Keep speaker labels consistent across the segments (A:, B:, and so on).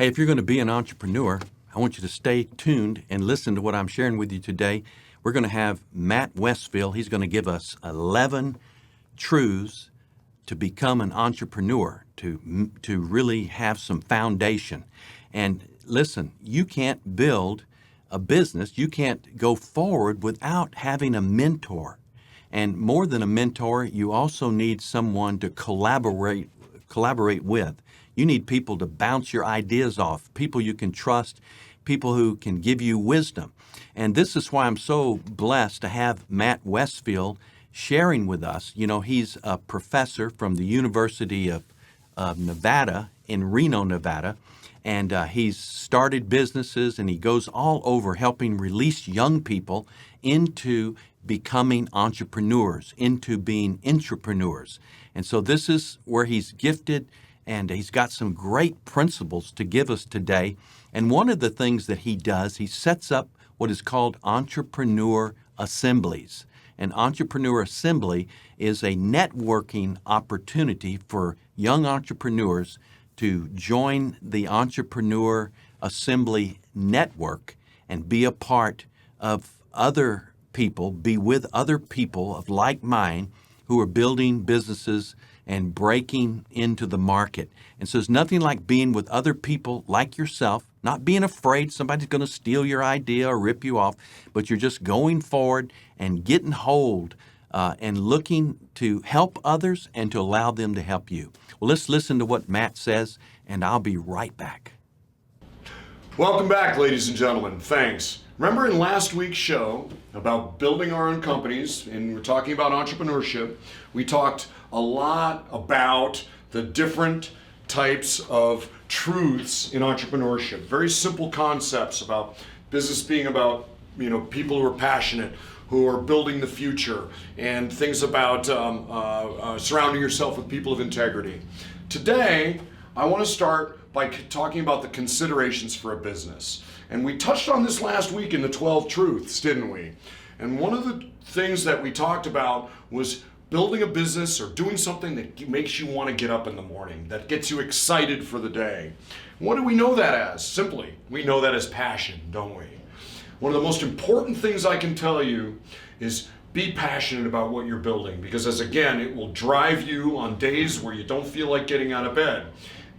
A: Hey, if you're going to be an entrepreneur, I want you to stay tuned and listen to what I'm sharing with you today. We're going to have Matt Westfield. He's going to give us 11 truths to become an entrepreneur, to really have some foundation. And listen, you can't build a business, you can't go forward without having a mentor. And more than a mentor, you also need someone to collaborate with. You need people to bounce your ideas off, people you can trust, people who can give you wisdom. And this is why I'm so blessed to have Matt Westfield sharing with us. You know, he's a professor from the University of Nevada in Reno, Nevada. And he's started businesses, and he goes all over helping release young people into becoming entrepreneurs, into being intrapreneurs. And so this is where he's gifted, and he's got some great principles to give us today. And one of the things that he does, he sets up what is called entrepreneur assemblies. An entrepreneur assembly is a networking opportunity for young entrepreneurs to join the entrepreneur assembly network and be a part of other people, be with other people of like mind who are building businesses and breaking into the market. And so there's nothing like being with other people like yourself, not being afraid somebody's going to steal your idea or rip you off, but you're just going forward and getting hold and looking to help others and to allow them to help you. Well, let's listen to what Matt says, and I'll be right back.
B: Welcome back, ladies and gentlemen. Thanks. Remember in last week's show about building our own companies, and we're talking about entrepreneurship, we talked a lot about the different types of truths in entrepreneurship. Very simple concepts about business being about, people who are passionate, who are building the future, and things about surrounding yourself with people of integrity. Today, I want to start by talking about the considerations for a business. And we touched on this last week in the 12 truths, didn't we? And one of the things that we talked about was building a business or doing something that makes you want to get up in the morning, that gets you excited for the day. What do we know that as? Simply, we know that as passion, don't we? One of the most important things I can tell you is be passionate about what you're building, because it will drive you on days where you don't feel like getting out of bed.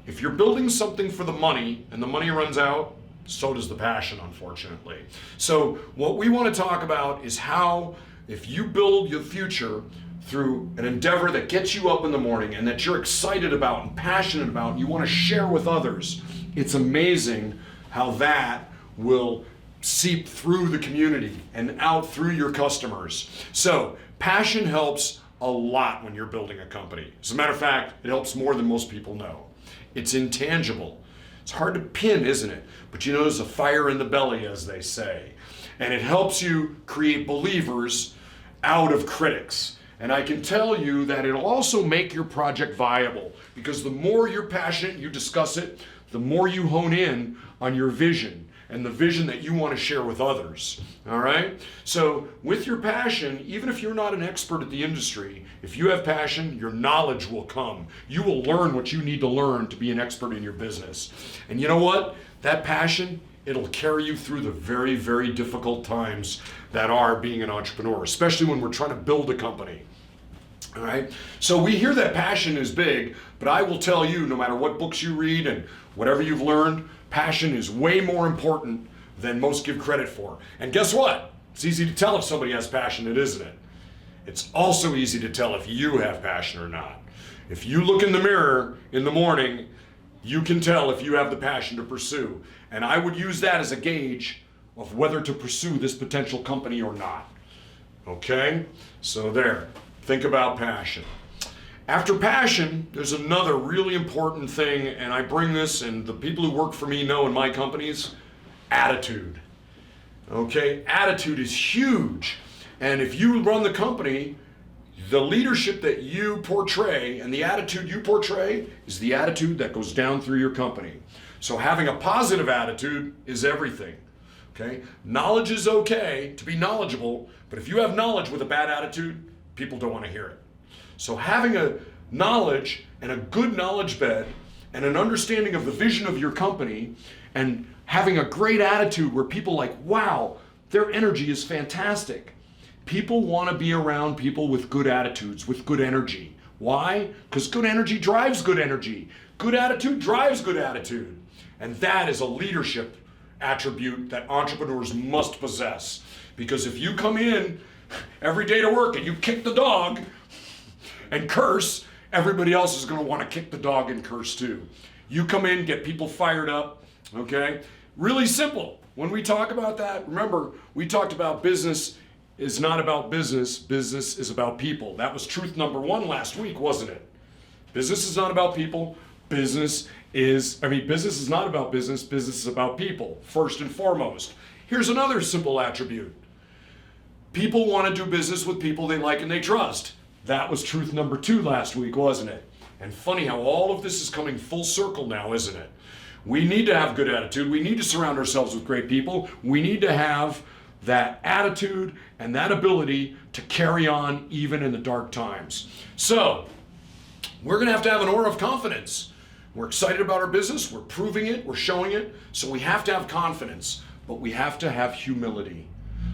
B: If you're building something for the money and the money runs out, so does the passion, unfortunately. So what we want to talk about is how, if you build your future through an endeavor that gets you up in the morning and that you're excited about and passionate about and you want to share with others, it's amazing how that will seep through the community and out through your customers. So passion helps a lot when you're building a company. As a matter of fact, it helps more than most people know. It's intangible. It's hard to pin, isn't it? But there's a fire in the belly, as they say. And it helps you create believers out of critics. And I can tell you that it'll also make your project viable, because the more you're passionate, you discuss it, the more you hone in on your vision and the vision that you want to share with others, all right? So with your passion, even if you're not an expert at the industry, if you have passion, your knowledge will come. You will learn what you need to learn to be an expert in your business. And you know what? That passion, it'll carry you through the very, very difficult times that are being an entrepreneur, especially when we're trying to build a company. All right, so we hear that passion is big, but I will tell you, no matter what books you read and whatever you've learned, passion is way more important than most give credit for. And guess what? It's easy to tell if somebody has passion, isn't it? It's also easy to tell if you have passion or not. If you look in the mirror in the morning, you can tell if you have the passion to pursue. And I would use that as a gauge of whether to pursue this potential company or not. Okay? So there. Think about passion. After passion, there's another really important thing, and I bring this, and the people who work for me know in my companies, attitude. Okay? Attitude is huge. And if you run the company, the leadership that you portray and the attitude you portray is the attitude that goes down through your company. So having a positive attitude is everything. Okay? Knowledge is okay to be knowledgeable, but if you have knowledge with a bad attitude, people don't want to hear it. So having a knowledge and a good knowledge bed and an understanding of the vision of your company and having a great attitude where people like, wow, their energy is fantastic. People want to be around people with good attitudes, with good energy. Why? Because good energy drives good energy. Good attitude drives good attitude. And that is a leadership attribute that entrepreneurs must possess. Because if you come in every day to work and you kick the dog and curse, everybody else is going to want to kick the dog and curse too. You come in, get people fired up, okay? Really simple. When we talk about that, remember, we talked about business is not about business, business is about people. That was truth number one last week, wasn't it? Business is not about people, business is not about business, business is about people, first and foremost. Here's another simple attribute. People want to do business with people they like and they trust. That was truth number 2 last week, wasn't it? And funny how all of this is coming full circle now, isn't it? We need to have good attitude. We need to surround ourselves with great people. We need to have that attitude and that ability to carry on even in the dark times. So, we're going to have an aura of confidence. We're excited about our business. We're proving it. We're showing it. So we have to have confidence, but we have to have humility.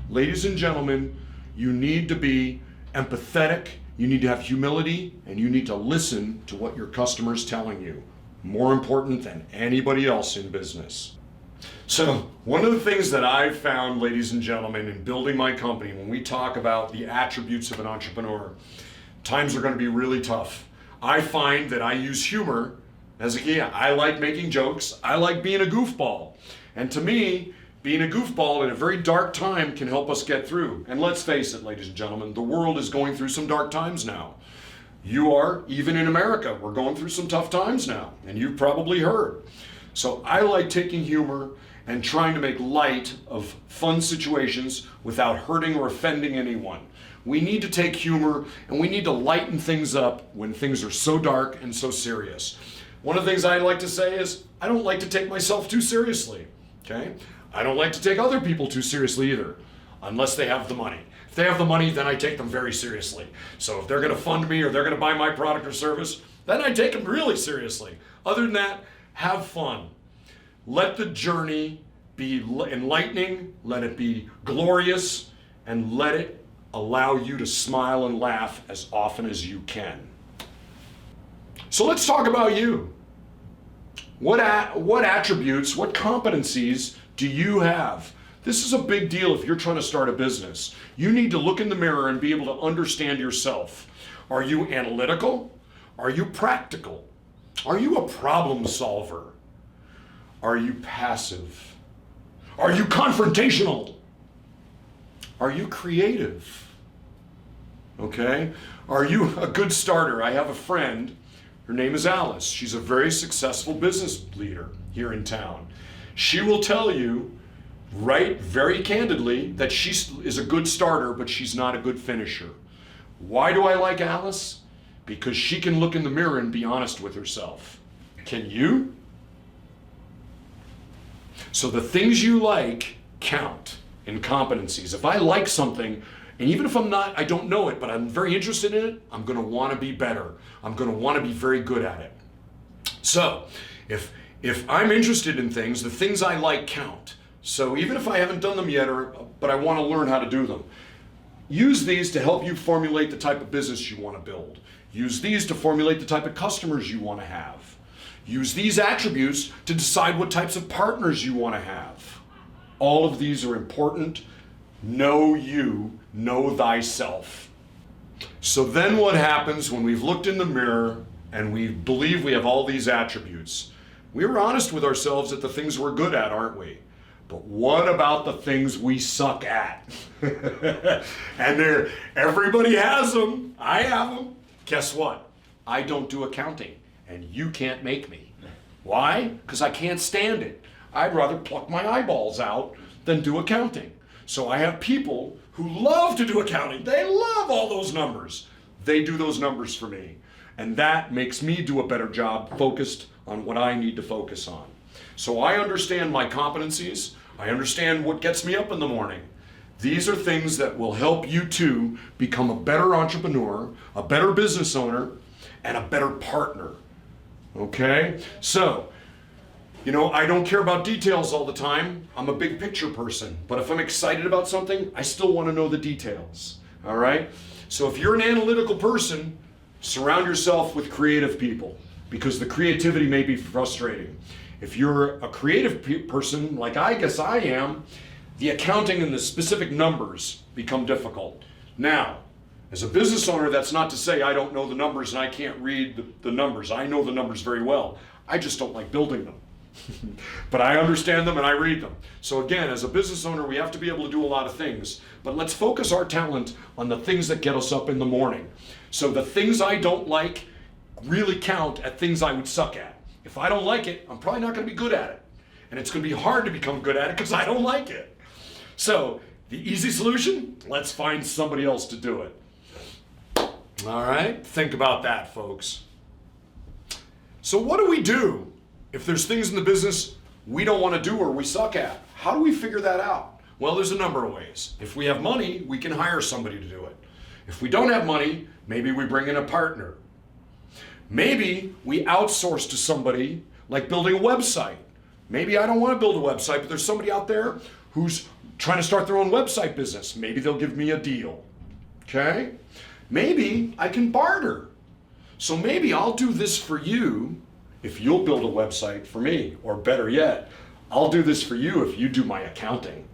B: Ladies and gentlemen, you need to be empathetic. You need to have humility, and you need to listen to what your customer is telling you. More important than anybody else in business. So one of the things that I've found, ladies and gentlemen, in building my company, when we talk about the attributes of an entrepreneur, times are going to be really tough. I find that I use humor as a key. I like making jokes. I like being a goofball. And to me, being a goofball in a very dark time can help us get through. And let's face it, ladies and gentlemen, the world is going through some dark times now. You are, even in America, we're going through some tough times now, and you've probably heard. So I like taking humor and trying to make light of fun situations without hurting or offending anyone. We need to take humor and we need to lighten things up when things are so dark and so serious. One of the things I like to say is, I don't like to take myself too seriously, okay? I don't like to take other people too seriously either, unless they have the money. If they have the money, then I take them very seriously. So if they're gonna fund me or they're gonna buy my product or service, then I take them really seriously. Other than that, have fun. Let the journey be enlightening, let it be glorious, and let it allow you to smile and laugh as often as you can. So let's talk about you. What attributes, what competencies do you have? This is a big deal if you're trying to start a business. You need to look in the mirror and be able to understand yourself. Are you analytical? Are you practical? Are you a problem solver? Are you passive? Are you confrontational? Are you creative? Okay? Are you a good starter? I have a friend, her name is Alice. She's a very successful business leader here in town. She will tell you, right, very candidly, that she is a good starter, but she's not a good finisher. Why do I like Alice? Because she can look in the mirror and be honest with herself. Can you? So the things you like count in competencies. If I like something, and even if I don't know it, but I'm very interested in it, I'm gonna wanna be better. I'm gonna wanna be very good at it. So, if I'm interested in things, the things I like count. So even if I haven't done them yet, but I wanna learn how to do them, use these to help you formulate the type of business you wanna build. Use these to formulate the type of customers you wanna have. Use these attributes to decide what types of partners you wanna have. All of these are important. Know you, know thyself. So then what happens when we've looked in the mirror and we believe we have all these attributes? We're honest with ourselves at the things we're good at, aren't we? But what about the things we suck at? And everybody has them. I have them. Guess what? I don't do accounting, and you can't make me. Why? Because I can't stand it. I'd rather pluck my eyeballs out than do accounting. So I have people who love to do accounting. They love all those numbers. They do those numbers for me. And that makes me do a better job focused on what I need to focus on. So I understand my competencies. I understand what gets me up in the morning. These are things that will help you too become a better entrepreneur, a better business owner, and a better partner. Okay? So, I don't care about details all the time. I'm a big picture person. But if I'm excited about something, I still want to know the details. All right? So if you're an analytical person, surround yourself with creative people because the creativity may be frustrating. If you're a creative person, like I guess I am, the accounting and the specific numbers become difficult. Now, as a business owner, that's not to say I don't know the numbers and I can't read the numbers. I know the numbers very well. I just don't like building them. But I understand them and I read them. So again, as a business owner, we have to be able to do a lot of things. But let's focus our talent on the things that get us up in the morning. So the things I don't like really count at things I would suck at. If I don't like it, I'm probably not going to be good at it. And it's going to be hard to become good at it because I don't like it. So the easy solution, let's find somebody else to do it. All right, think about that, folks. So what do we do if there's things in the business we don't want to do or we suck at? How do we figure that out? Well, there's a number of ways. If we have money, we can hire somebody to do it. If we don't have money, maybe we bring in a partner. Maybe we outsource to somebody like building a website. Maybe I don't want to build a website, but there's somebody out there who's trying to start their own website business. Maybe they'll give me a deal. Okay? Maybe I can barter. So maybe I'll do this for you if you'll build a website for me, or better yet, I'll do this for you if you do my accounting.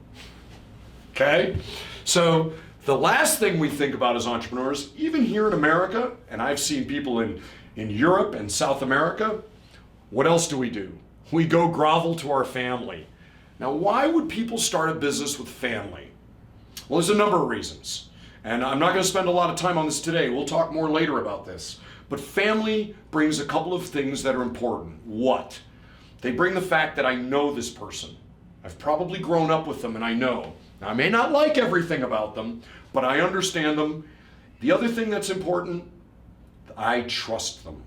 B: Okay? So the last thing we think about as entrepreneurs, even here in America, and I've seen people in Europe and South America, what else do? We go grovel to our family. Now, why would people start a business with family? Well, there's a number of reasons. And I'm not going to spend a lot of time on this today. We'll talk more later about this. But family brings a couple of things that are important. What? They bring the fact that I know this person. I've probably grown up with them and I know. Now, I may not like everything about them, but I understand them. The other thing that's important, I trust them.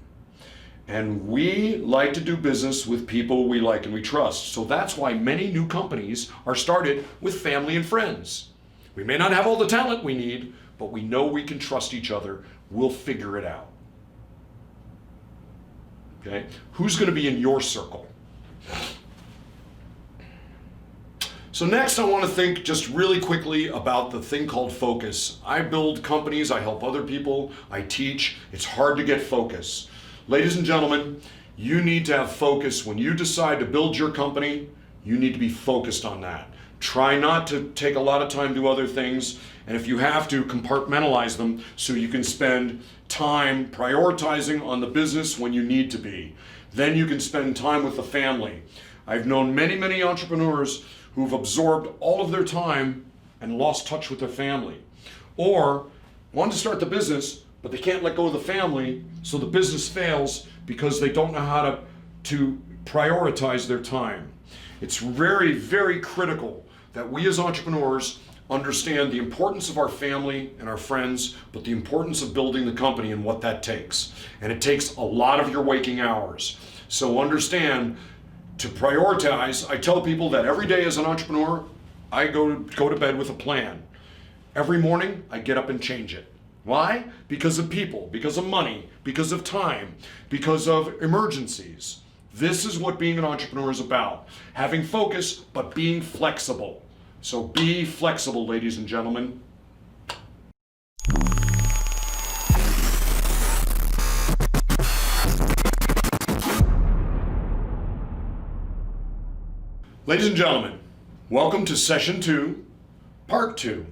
B: And we like to do business with people we like and we trust. So that's why many new companies are started with family and friends. We may not have all the talent we need, but we know we can trust each other. We'll figure it out. Okay? Who's going to be in your circle? So next I want to think just really quickly about the thing called focus. I build companies, I help other people, I teach. It's hard to get focus. Ladies and gentlemen, you need to have focus. When you decide to build your company, you need to be focused on that. Try not to take a lot of time to do other things, and if you have to, compartmentalize them so you can spend time prioritizing on the business when you need to be. Then you can spend time with the family. I've known many, many entrepreneurs who've absorbed all of their time and lost touch with their family. Or want to start the business, but they can't let go of the family, so the business fails because they don't know how to prioritize their time. It's very, very critical that we as entrepreneurs understand the importance of our family and our friends, but the importance of building the company and what that takes. And it takes a lot of your waking hours. So understand, to prioritize, I tell people that every day as an entrepreneur, I go to bed with a plan. Every morning, I get up and change it. Why? Because of people, because of money, because of time, because of emergencies. This is what being an entrepreneur is about. Having focus, but being flexible. So be flexible, ladies and gentlemen. Ladies and gentlemen, welcome to session 2, part 2.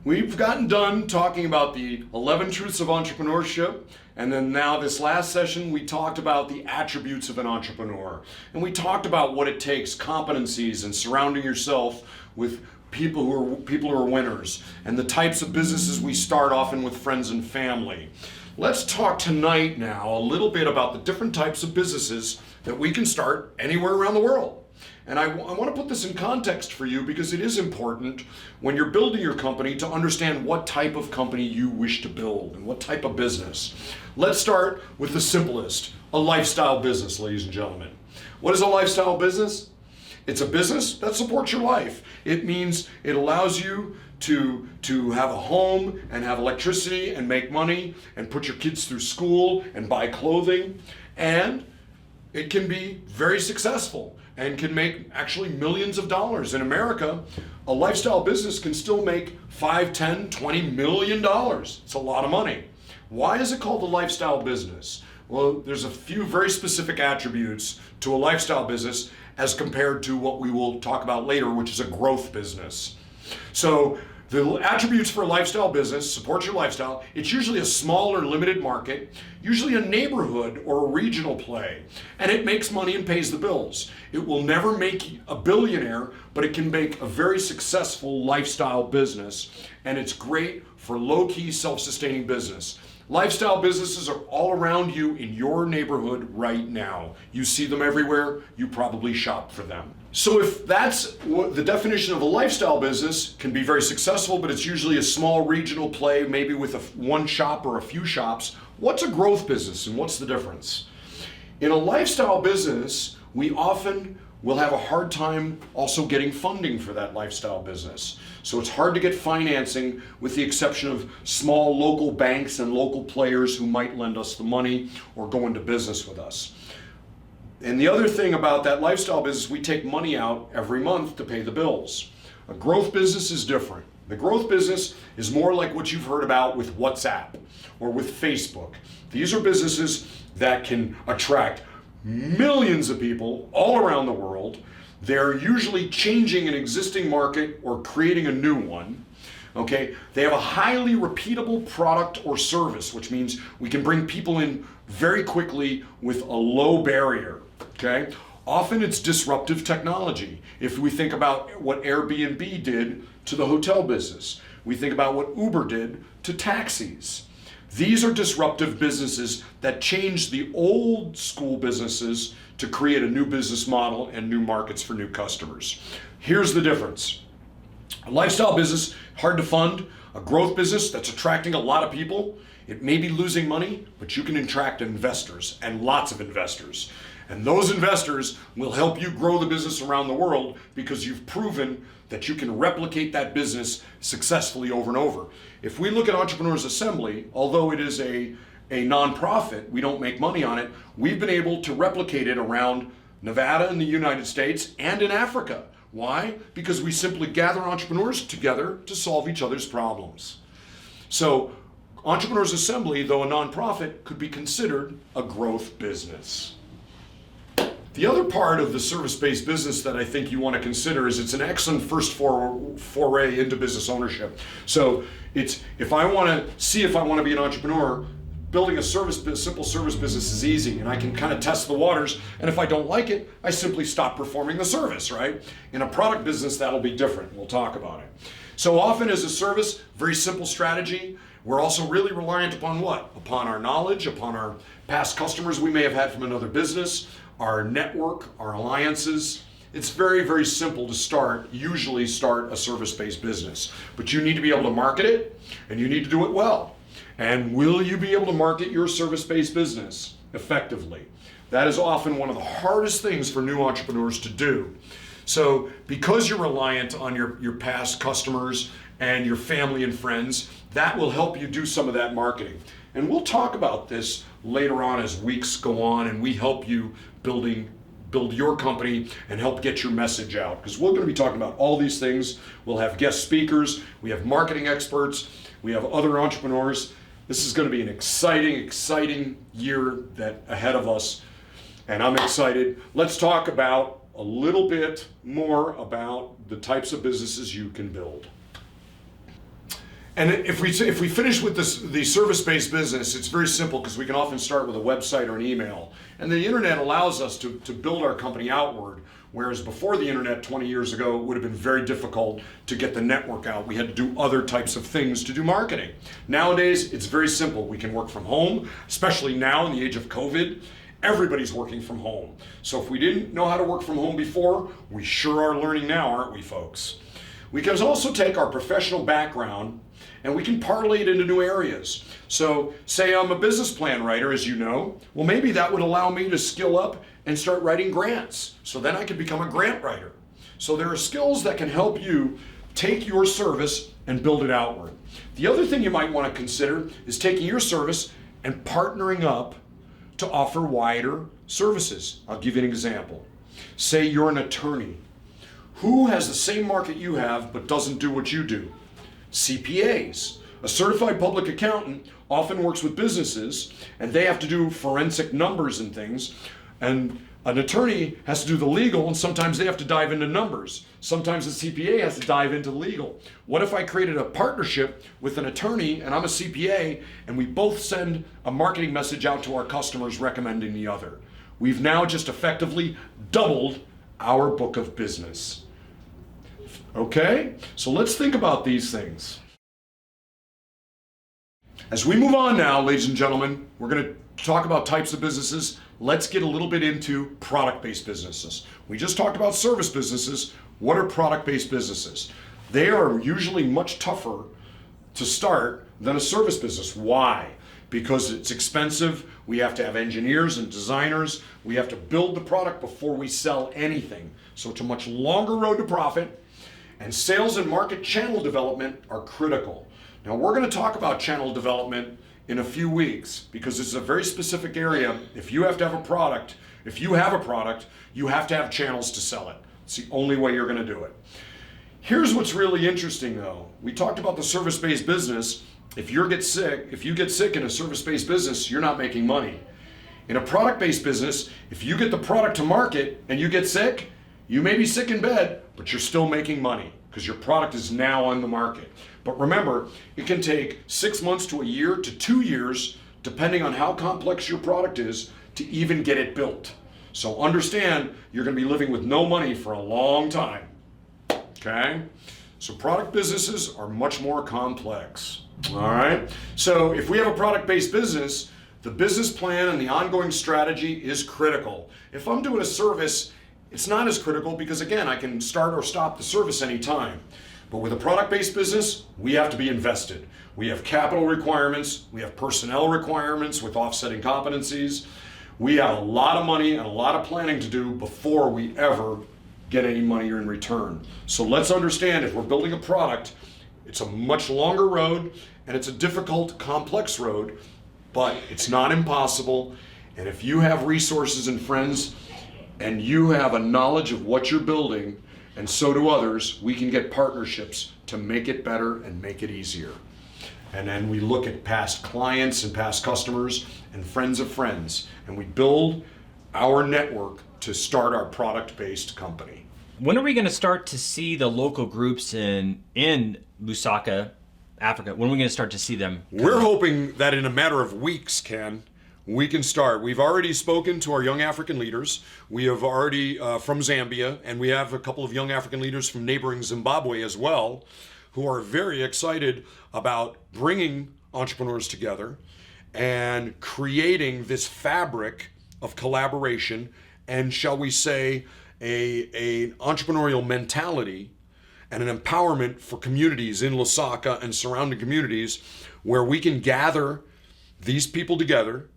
B: We've gotten done talking about the 11 truths of entrepreneurship, and then now this last session we talked about the attributes of an entrepreneur. And we talked about what it takes, competencies, and surrounding yourself with people who are winners, and the types of businesses we start often with friends and family. Let's talk tonight now a little bit about the different types of businesses that we can start anywhere around the world. And I want to put this in context for you because it is important when you're building your company to understand what type of company you wish to build and what type of business. Let's start with the simplest, a lifestyle business, ladies and gentlemen. What is a lifestyle business? It's a business that supports your life. It means it allows you to have a home and have electricity and make money and put your kids through school and buy clothing. And it can be very successful and can make actually millions of dollars. In America, a lifestyle business can still make 5, 10, 20 million dollars. It's a lot of money. Why is it called a lifestyle business? Well, there's a few very specific attributes to a lifestyle business as compared to what we will talk about later, which is a growth business. So the attributes for a lifestyle business: support your lifestyle. It's usually a small or limited market, usually a neighborhood or a regional play, and it makes money and pays the bills. It will never make a billionaire, but it can make a very successful lifestyle business, and it's great for low-key, self-sustaining business. Lifestyle businesses are all around you in your neighborhood right now. You see them everywhere. You probably shop for them. So if that's what the definition of a lifestyle business, can be very successful, but it's usually a small regional play, maybe with one shop or a few shops. What's a growth business and what's the difference? In a lifestyle business, we often will have a hard time also getting funding for that lifestyle business. So it's hard to get financing, with the exception of small local banks and local players who might lend us the money or go into business with us. And the other thing about that lifestyle business, we take money out every month to pay the bills. A growth business is different. The growth business is more like what you've heard about with WhatsApp or with Facebook. These are businesses that can attract millions of people all around the world. They're usually changing an existing market or creating a new one. Okay, they have a highly repeatable product or service, which means we can bring people in very quickly with a low barrier. Okay, often it's disruptive technology. If we think about what Airbnb did to the hotel business, we think about what Uber did to taxis. These are disruptive businesses that change the old school businesses to create a new business model and new markets for new customers. Here's the difference. A lifestyle business, hard to fund. A growth business that's attracting a lot of people. It may be losing money, but you can attract investors, and lots of investors. And those investors will help you grow the business around the world because you've proven that you can replicate that business successfully over and over. If we look at Entrepreneurs Assembly, although it is a nonprofit, we don't make money on it, we've been able to replicate it around Nevada in the United States and in Africa. Why? Because we simply gather entrepreneurs together to solve each other's problems. So Entrepreneurs Assembly, though a nonprofit, could be considered a growth business. The other part of the service-based business that I think you want to consider is it's an excellent first foray into business ownership. So it's, if I want to be an entrepreneur, building a simple service business is easy, and I can kind of test the waters, and if I don't like it, I simply stop performing the service, right? In a product business, that'll be different. We'll talk about it. So often as a service, very simple strategy. We're also really reliant upon what? Upon our knowledge, upon our past customers we may have had from another business, our network, our alliances. It's very, very simple to usually start a service-based business. But you need to be able to market it, and you need to do it well. And will you be able to market your service-based business effectively? That is often one of the hardest things for new entrepreneurs to do. So because you're reliant on your past customers and your family and friends, that will help you do some of that marketing. And we'll talk about this later on as weeks go on, and we help you build your company and help get your message out. Because we're going to be talking about all these things. We'll have guest speakers, we have marketing experts, we have other entrepreneurs. This is going to be an exciting year ahead of us, and I'm excited. Let's talk about a little bit more about the types of businesses you can build. And if we finish with the service-based business, it's very simple because we can often start with a website or an email. And the internet allows us to build our company outward, whereas before the internet 20 years ago, it would have been very difficult to get the network out. We had to do other types of things to do marketing. Nowadays, it's very simple. We can work from home, especially now in the age of COVID. Everybody's working from home. So if we didn't know how to work from home before, we sure are learning now, aren't we, folks? We can also take our professional background and we can parlay it into new areas. So say I'm a business plan writer, as you know. Well, maybe that would allow me to skill up and start writing grants. So then I could become a grant writer. So there are skills that can help you take your service and build it outward. The other thing you might want to consider is taking your service and partnering up to offer wider services. I'll give you an example. Say you're an attorney. Who has the same market you have but doesn't do what you do? CPAs. A certified public accountant often works with businesses and they have to do forensic numbers and things. And an attorney has to do the legal, and sometimes they have to dive into numbers. Sometimes a CPA has to dive into legal. What if I created a partnership with an attorney and I'm a CPA and we both send a marketing message out to our customers recommending the other? We've now just effectively doubled our book of business. Okay? So let's think about these things. As we move on now, ladies and gentlemen, we're going to talk about types of businesses. Let's get a little bit into product-based businesses. We just talked about service businesses. What are product-based businesses? They are usually much tougher to start than a service business. Why? Because it's expensive. We have to have engineers and designers. We have to build the product before we sell anything. So it's a much longer road to profit. And sales and market channel development are critical. Now we're going to talk about channel development in a few weeks because it's a very specific area. If you have to have a product, you have to have channels to sell it. It's the only way you're going to do it. Here's what's really interesting though. We talked about the service-based business. If you get sick in a service-based business, you're not making money. In a product-based business, if you get the product to market and you get sick, you may be sick in bed, but you're still making money because your product is now on the market. But remember, it can take 6 months to a year to 2 years, depending on how complex your product is, to even get it built. So understand, you're going to be living with no money for a long time. Okay? So product businesses are much more complex. All right? So if we have a product-based business, the business plan and the ongoing strategy is critical. If I'm doing a service, it's not as critical because, again, I can start or stop the service anytime. But with a product-based business, we have to be invested. We have capital requirements, we have personnel requirements with offsetting competencies. We have a lot of money and a lot of planning to do before we ever get any money in return. So let's understand, if we're building a product, it's a much longer road and it's a difficult, complex road, but it's not impossible. And if you have resources and friends and you have a knowledge of what you're building, and so do others, we can get partnerships to make it better and make it easier. And then we look at past clients and past customers and friends of friends, and we build our network to start our product-based company.
C: When are we going to start to see the local groups in Lusaka, Africa? When are we going to start to see them?
B: We're hoping that in a matter of weeks, Ken, we can start. We've already spoken to our young African leaders. We have already from Zambia, and we have a couple of young African leaders from neighboring Zimbabwe as well, who are very excited about bringing entrepreneurs together and creating this fabric of collaboration and, shall we say, an entrepreneurial mentality and an empowerment for communities in Lusaka and surrounding communities where we can gather these people together,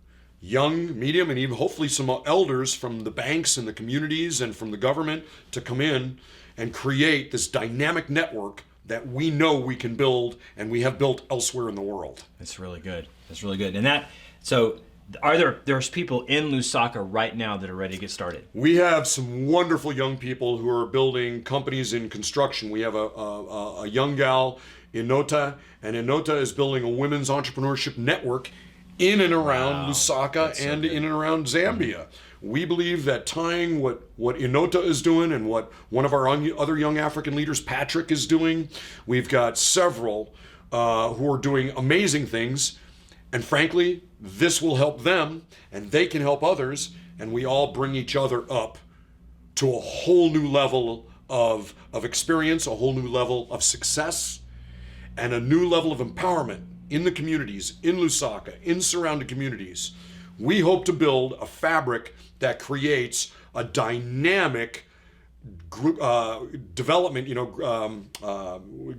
B: young, medium, and even hopefully some elders from the banks and the communities and from the government, to come in and create this dynamic network that we know we can build and we have built elsewhere in the world.
C: That's really good. That's really good. And there's people in Lusaka right now that are ready to get started?
B: We have some wonderful young people who are building companies in construction. We have a young gal, Inota, and Inota is building a women's entrepreneurship network in and around Lusaka and in and around Zambia. We believe that tying what Inota is doing and what one of our other young African leaders, Patrick, is doing, we've got several who are doing amazing things. And frankly, this will help them and they can help others, and we all bring each other up to a whole new level of experience, a whole new level of success, and a new level of empowerment in the communities, in Lusaka, in surrounding communities. We hope to build a fabric that creates a dynamic development,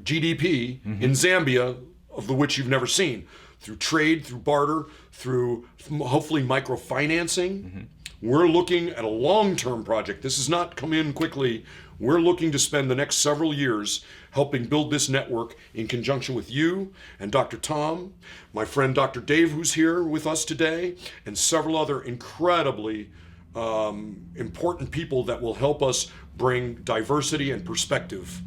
B: GDP in Zambia, of the which you've never seen, through trade, through barter, through hopefully microfinancing. We're looking at a long-term project. This has not come in quickly. We're looking to spend the next several years helping build this network in conjunction with you and Dr. Tom, my friend Dr. Dave, who's here with us today, and several other incredibly important people that will help us bring diversity and perspective.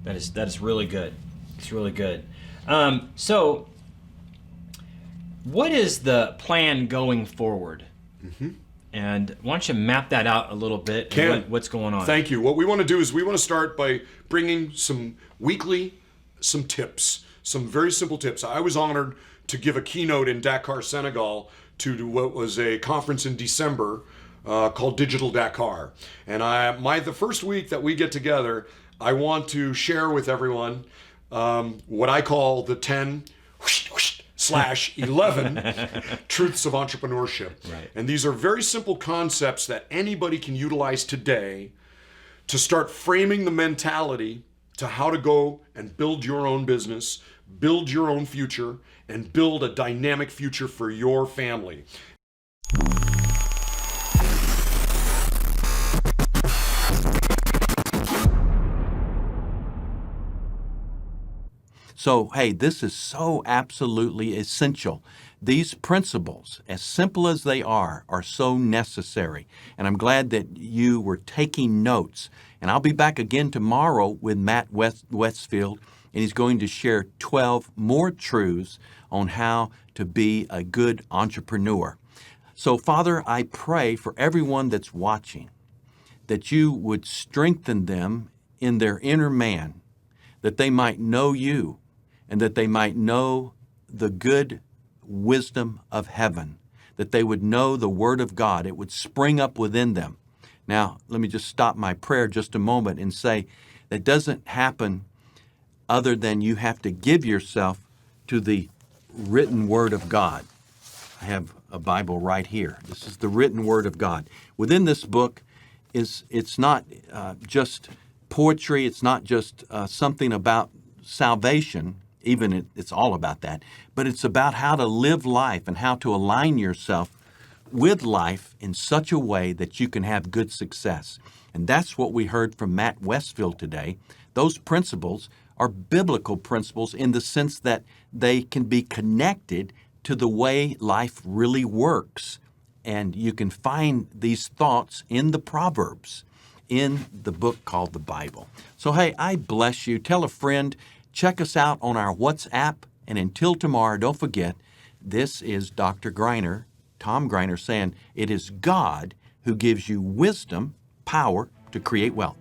C: That is really good. It's really good. So, what is the plan going forward? And why don't you map that out a little bit? And what's going on?
B: Thank you. What we want to do is we want to start by bringing some tips, some very simple tips. I was honored to give a keynote in Dakar, Senegal, to what was a conference in December called Digital Dakar. And the first week that we get together, I want to share with everyone what I call the 10/11 truths of entrepreneurship.
C: Right.
B: And these are very simple concepts that anybody can utilize today to start framing the mentality to how to go and build your own business, build your own future, and build a dynamic future for your family.
A: So, hey, this is so absolutely essential. These principles, as simple as they are so necessary. And I'm glad that you were taking notes. And I'll be back again tomorrow with Matt Westfield, and he's going to share 12 more truths on how to be a good entrepreneur. So, Father, I pray for everyone that's watching that you would strengthen them in their inner man, that they might know you, and that they might know the good wisdom of heaven, that they would know the Word of God. It would spring up within them. Now, let me just stop my prayer just a moment and say that doesn't happen other than you have to give yourself to the written Word of God. I have a Bible right here. This is the written Word of God. Within this book, it's not just poetry. It's not just something about salvation. Even it's all about that, but it's about how to live life and how to align yourself with life in such a way that you can have good success. And that's what we heard from Matt Westfield today. Those principles are biblical principles in the sense that they can be connected to the way life really works. And you can find these thoughts in the Proverbs, in the book called the Bible. So, hey, I bless you. Tell a friend. Check us out on our WhatsApp. And until tomorrow, don't forget, this is Dr. Greiner, Tom Greiner, saying it is God who gives you wisdom, power to create wealth.